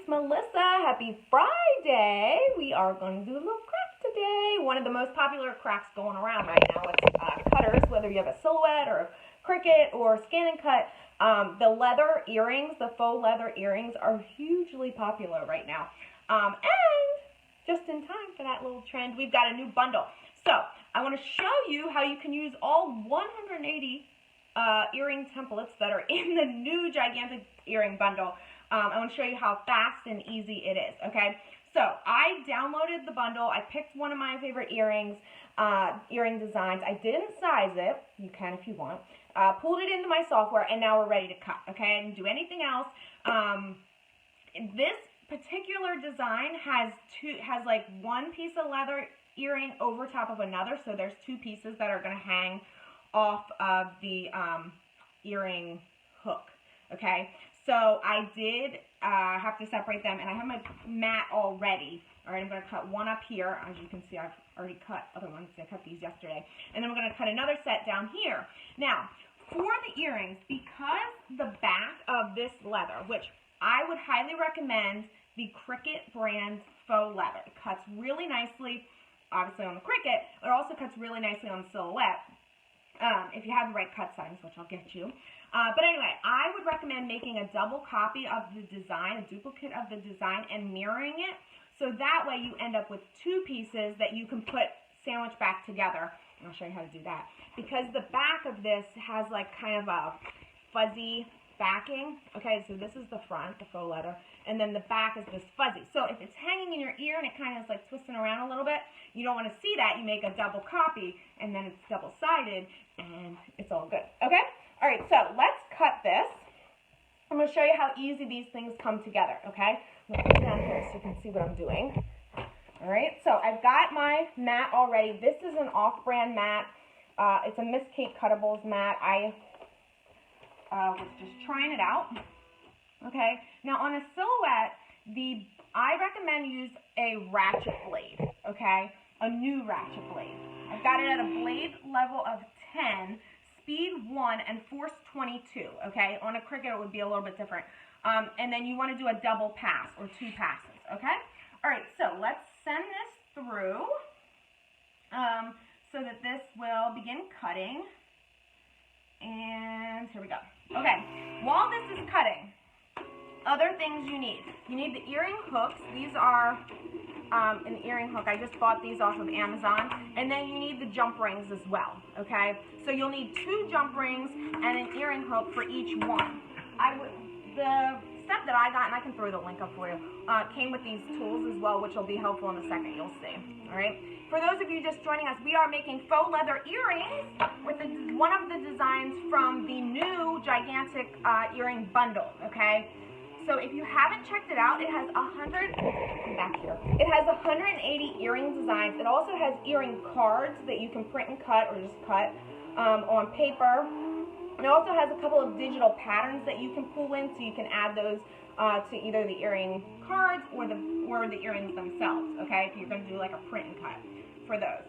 Melissa. Happy Friday. We are going to do a little craft today. One of the most popular crafts going around right now is cutters, whether you have a silhouette or a Cricut or scan and cut. The leather earrings, the faux leather earrings are hugely popular right now. And just in time for that little trend, we've got a new bundle. So I want to show you how you can use all 180 earring templates that are in the new gigantic earring bundle. I want to show you how fast and easy it is, okay? So I downloaded the bundle. I picked one of my favorite earrings, earring designs. I didn't size it. You can if you want. Pulled it into my software, and now we're ready to cut, okay? I didn't do anything else. This particular design has like one piece of leather earring over top of another, so there's two pieces that are going to hang off of the earring hook, okay? So I did have to separate them, and I have my mat all ready. All right, I'm going to cut one up here. As you can see, I've already cut other ones. I cut these yesterday. And then we're going to cut another set down here. Now, for the earrings, because the back of this leather, which I would highly recommend the Cricut brand faux leather. It cuts really nicely, obviously on the Cricut, but it also cuts really nicely on the silhouette. If you have the right cut settings, which I'll get you. But anyway, I would recommend making a double copy of the design, a duplicate of the design, and mirroring it. So that way you end up with two pieces that you can put sandwich back together. And I'll show you how to do that. Because the back of this has like kind of a fuzzy backing. Okay, so this is the front, the faux leather, and then the back is this fuzzy. So if it's hanging in your ear and it kind of is like twisting around a little bit, you don't want to see that. You make a double copy, and then it's double-sided, and it's all good. Okay? All right, so let's cut this. I'm going to show you how easy these things come together, okay? I'm going to put it down here so you can see what I'm doing. All right, so I've got my mat already. This is an off-brand mat. It's a Miss Kate Cuttables mat. I was just trying it out, okay? Now, on a silhouette, I recommend use a ratchet blade, okay? A new ratchet blade. I've got it at a blade level of 10, speed 1, and force 22, okay? On a Cricut, it would be a little bit different. And then you want to do a double pass or two passes, okay? All right, so let's send this through so that this will begin cutting. And here we go. Okay, while this is cutting, other things you need. You need the earring hooks. These are an earring hook. I just bought these off of Amazon. And then you need the jump rings as well, okay? So you'll need 2 jump rings and an earring hook for each one. The set that I got, and I can throw the link up for you, came with these tools as well, which will be helpful in a second, you'll see. All right? For those of you just joining us, we are making faux leather earrings with one of the designs from the new gigantic earring bundle, okay? So if you haven't checked it out, it has 180 earring designs. It also has earring cards that you can print and cut or just cut on paper. It also has a couple of digital patterns that you can pull in, so you can add those to either the earring cards or the earrings themselves, okay? If you're going to do like a print and cut for those.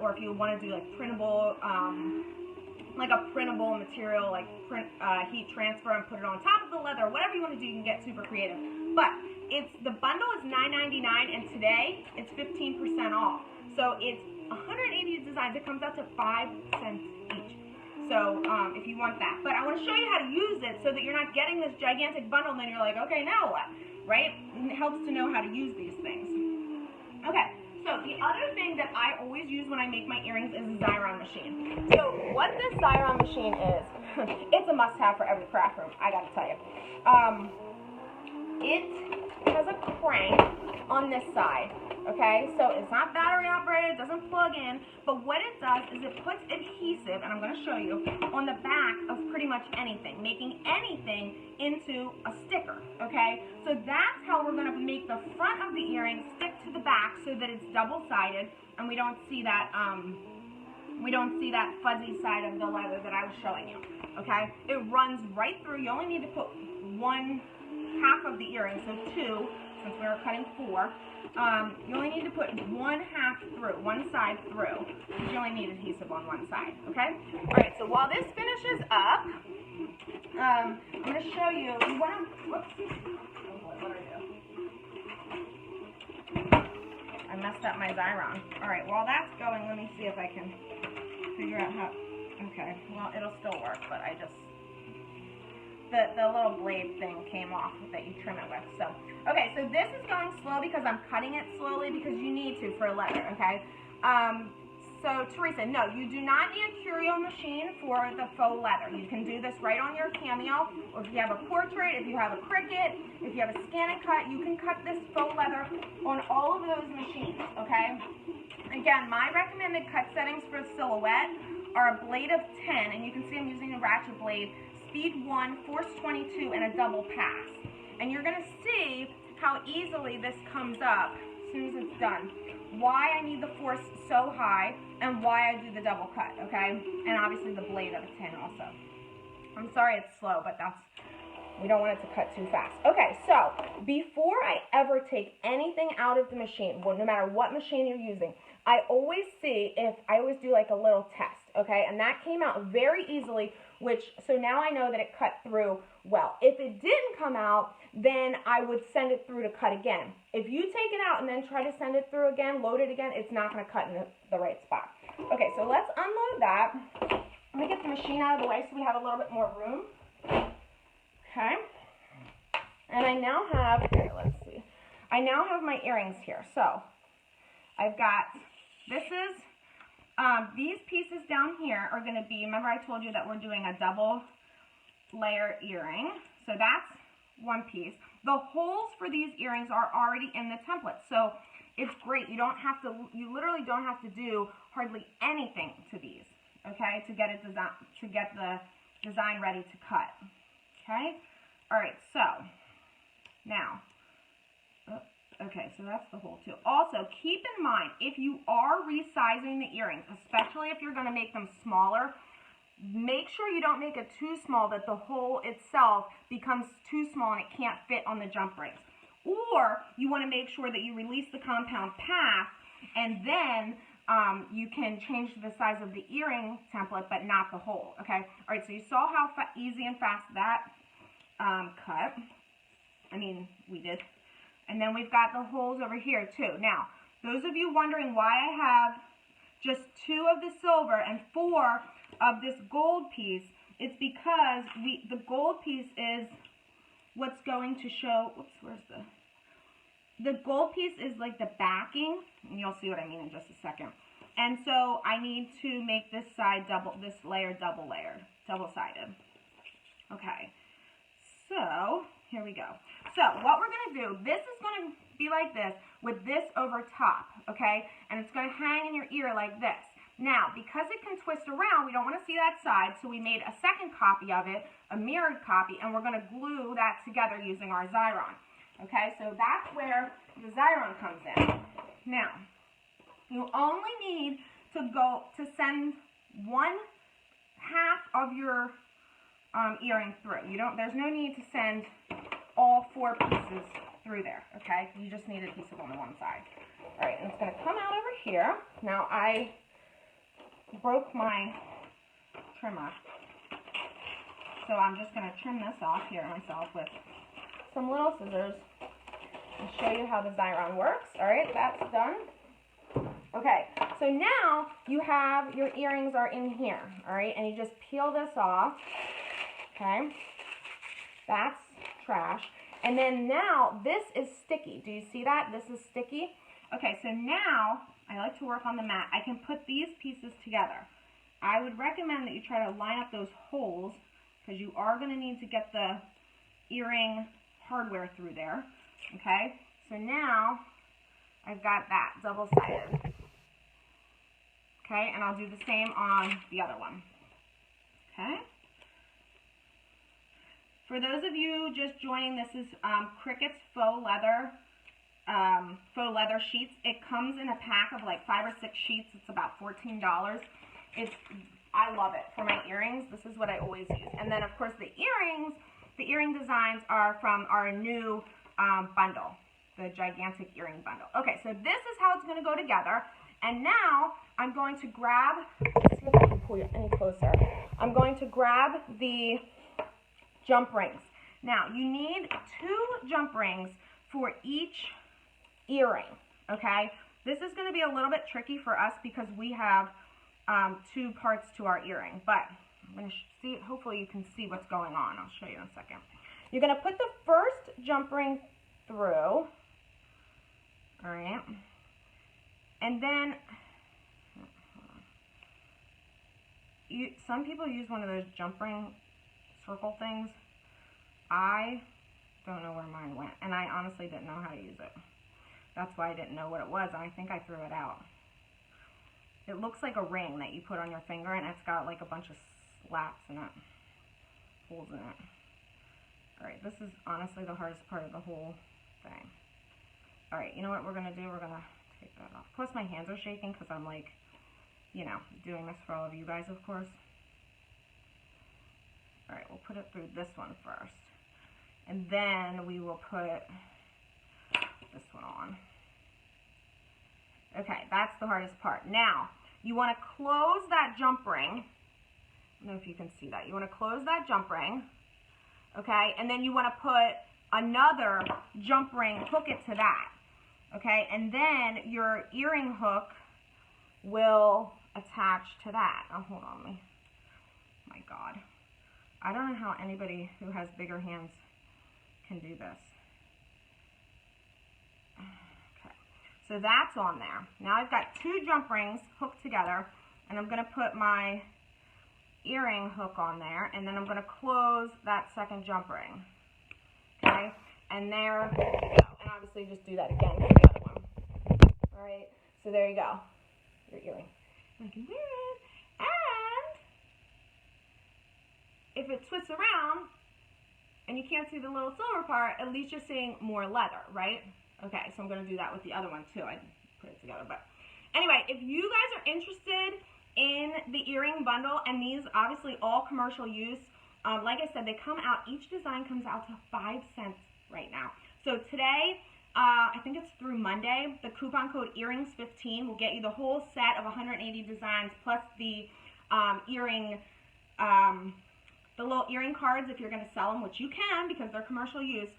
Or if you want to do like printable, like a printable material, like heat transfer and put it on top of the leather, whatever you want to do, you can get super creative. But the bundle is $9.99, and today it's 15% off. So it's 180 designs. It comes out to 5 cents each. So if you want that. But I want to show you how to use it so that you're not getting this gigantic bundle and then you're like, okay, now what? Right? And it helps to know how to use these things. Okay. So the other thing that I always use when I make my earrings is a Xyron machine. So what this Xyron machine is, it's a must-have for every craft room, I gotta tell you. It has a crank on this side, okay? So it's not battery operated, it doesn't plug in, but what it does is it puts adhesive, and I'm gonna show you, on the back of pretty much anything, making anything into a sticker, okay? So that's how we're gonna make the front of the earring stick to the back so that it's double-sided, and we don't see that fuzzy side of the leather that I was showing you, okay? It runs right through. You only need to put one half of the earring, so 2, since we were cutting 4. You only need to put one half through, one side through, because you only need adhesive on one side, okay? All right, so while this finishes up, I'm going to show you, you want to, whoops, what did I do? set my Xyron. All right, while that's going, let me see if I can figure out how. Okay, well, it'll still work, but I just, the little blade thing came off that you trim it with. So, okay, so this is going slow because I'm cutting it slowly because you need to for leather, okay? So, Teresa, no, you do not need a curio machine for the faux leather. You can do this right on your CAMEO, or if you have a portrait, if you have a Cricut, if you have a scan and cut, you can cut this faux leather on all of those machines, okay? Again, my recommended cut settings for silhouette are a blade of 10, and you can see I'm using a ratchet blade, speed 1, force 22, and a double pass. And you're going to see how easily this comes up as soon as it's done. Why I need the force so high, and why I do the double cut, okay? And obviously the blade of a 10 also. I'm sorry it's slow, but we don't want it to cut too fast. Okay, so before I ever take anything out of the machine, well, no matter what machine you're using, I always do like a little test, okay? And that came out very easily, so now I know that it cut through well. If it didn't come out, then I would send it through to cut again. If you take it out and then try to send it through again, load it again, it's not going to cut in the right spot. Okay, so let's unload that. Let me get the machine out of the way so we have a little bit more room. Okay. And I now have, let's see. I now have my earrings here. So I've got, these pieces down here are going to be, remember I told you that we're doing a double layer earring. So that's one piece. The holes for these earrings are already in the template. So it's great. You literally don't have to do hardly anything to these, okay, to get the design ready to cut. Okay? All right, so now, okay, so that's the hole too. Also, keep in mind, if you are resizing the earrings, especially if you're going to make them smaller, make sure you don't make it too small that the hole itself becomes too small and it can't fit on the jump rings. Or you want to make sure that you release the compound path, and then you can change the size of the earring template, but not the hole, okay? All right, so you saw how easy and fast that cut. We did. And then we've got the holes over here too. Now, those of you wondering why I have just 2 of the silver and 4 of this gold piece, it's because the gold piece is what's going to show, the gold piece is like the backing, and you'll see what I mean in just a second. And so I need to make this side this layer double-sided. Okay, so here we go. So what we're going to do, this is going to be like this with this over top, okay? And it's going to hang in your ear like this. Now, because it can twist around, we don't want to see that side, so we made a second copy of it, a mirrored copy, and we're going to glue that together using our Xyron. Okay, so that's where the Xyron comes in. Now, you only need to send 1/2 of your earring through. There's no need to send all 4 pieces through there, okay? You just need a piece of on one side. All right, and it's going to come out over here. Now, I broke my trimmer, so I'm just going to trim this off here myself with some little scissors and show you how the Xyron works. All right, that's done. Okay, so now you have your earrings are in here, all right, and you just peel this off, okay? That's trash. And then now this is sticky. Do you see that? This is sticky. Okay, so now I like to work on the mat. I can put these pieces together. I would recommend that you try to line up those holes because you are going to need to get the earring hardware through there. Okay, so now I've got that double-sided. Okay, and I'll do the same on the other one. Okay. For those of you just joining, this is Cricut's faux leather sheets. It comes in a pack of like 5 or 6 sheets. It's about $14. I love it for my earrings. This is what I always use. And then of course the earring designs are from our new bundle, the gigantic earring bundle. Okay, so this is how it's going to go together. And now I'm going to grab, let's see if I can pull you any closer. I'm going to grab the jump rings. Now, you need 2 jump rings for each earring, okay? This is going to be a little bit tricky for us because we have 2 parts to our earring, but I'm going to see, hopefully you can see what's going on. I'll show you in a second. You're going to put the first jump ring through, all right, and then some people use one of those jump ring circle things. I don't know where mine went, and I honestly didn't know how to use it. That's why I didn't know what it was, and I think I threw it out. It looks like a ring that you put on your finger, and it's got like a bunch of slaps in it, holes in it. All right, this is honestly the hardest part of the whole thing. All right, you know what we're gonna do? We're gonna take that off. Plus my hands are shaking because I'm like, you know, doing this for all of you guys, of course. All right, we'll put it through this one first. And then we will put this one on. Okay, that's the hardest part. Now, you want to close that jump ring. I don't know if you can see that. You want to close that jump ring, okay? And then you want to put another jump ring, hook it to that, okay? And then your earring hook will attach to that. Oh, hold on me. My God. I don't know how anybody who has bigger hands can do this. Okay, so that's on there. Now I've got 2 jump rings hooked together, and I'm going to put my earring hook on there, and then I'm going to close that second jump ring. Okay, and there you go. And obviously just do that again for the other one. All right, so there you go. Your earring. I can wear it. And if it twists around and you can't see the little silver part, at least you're seeing more leather, right? Okay, so I'm going to do that with the other one too. I put it together. But anyway, if you guys are interested in the earring bundle, and these obviously all commercial use, like I said, they come out, each design comes out to 5 cents right now. So today, I think it's through Monday, the coupon code earrings15 will get you the whole set of 180 designs plus the earring, the little earring cards if you're going to sell them, which you can because they're commercial use.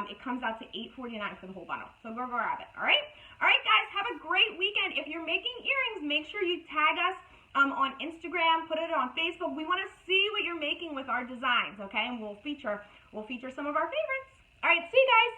It comes out to $8.49 for the whole bundle. So go grab it, all right? All right, guys, have a great weekend. If you're making earrings, make sure you tag us on Instagram, put it on Facebook. We want to see what you're making with our designs, okay? And we'll feature some of our favorites. All right, see you guys.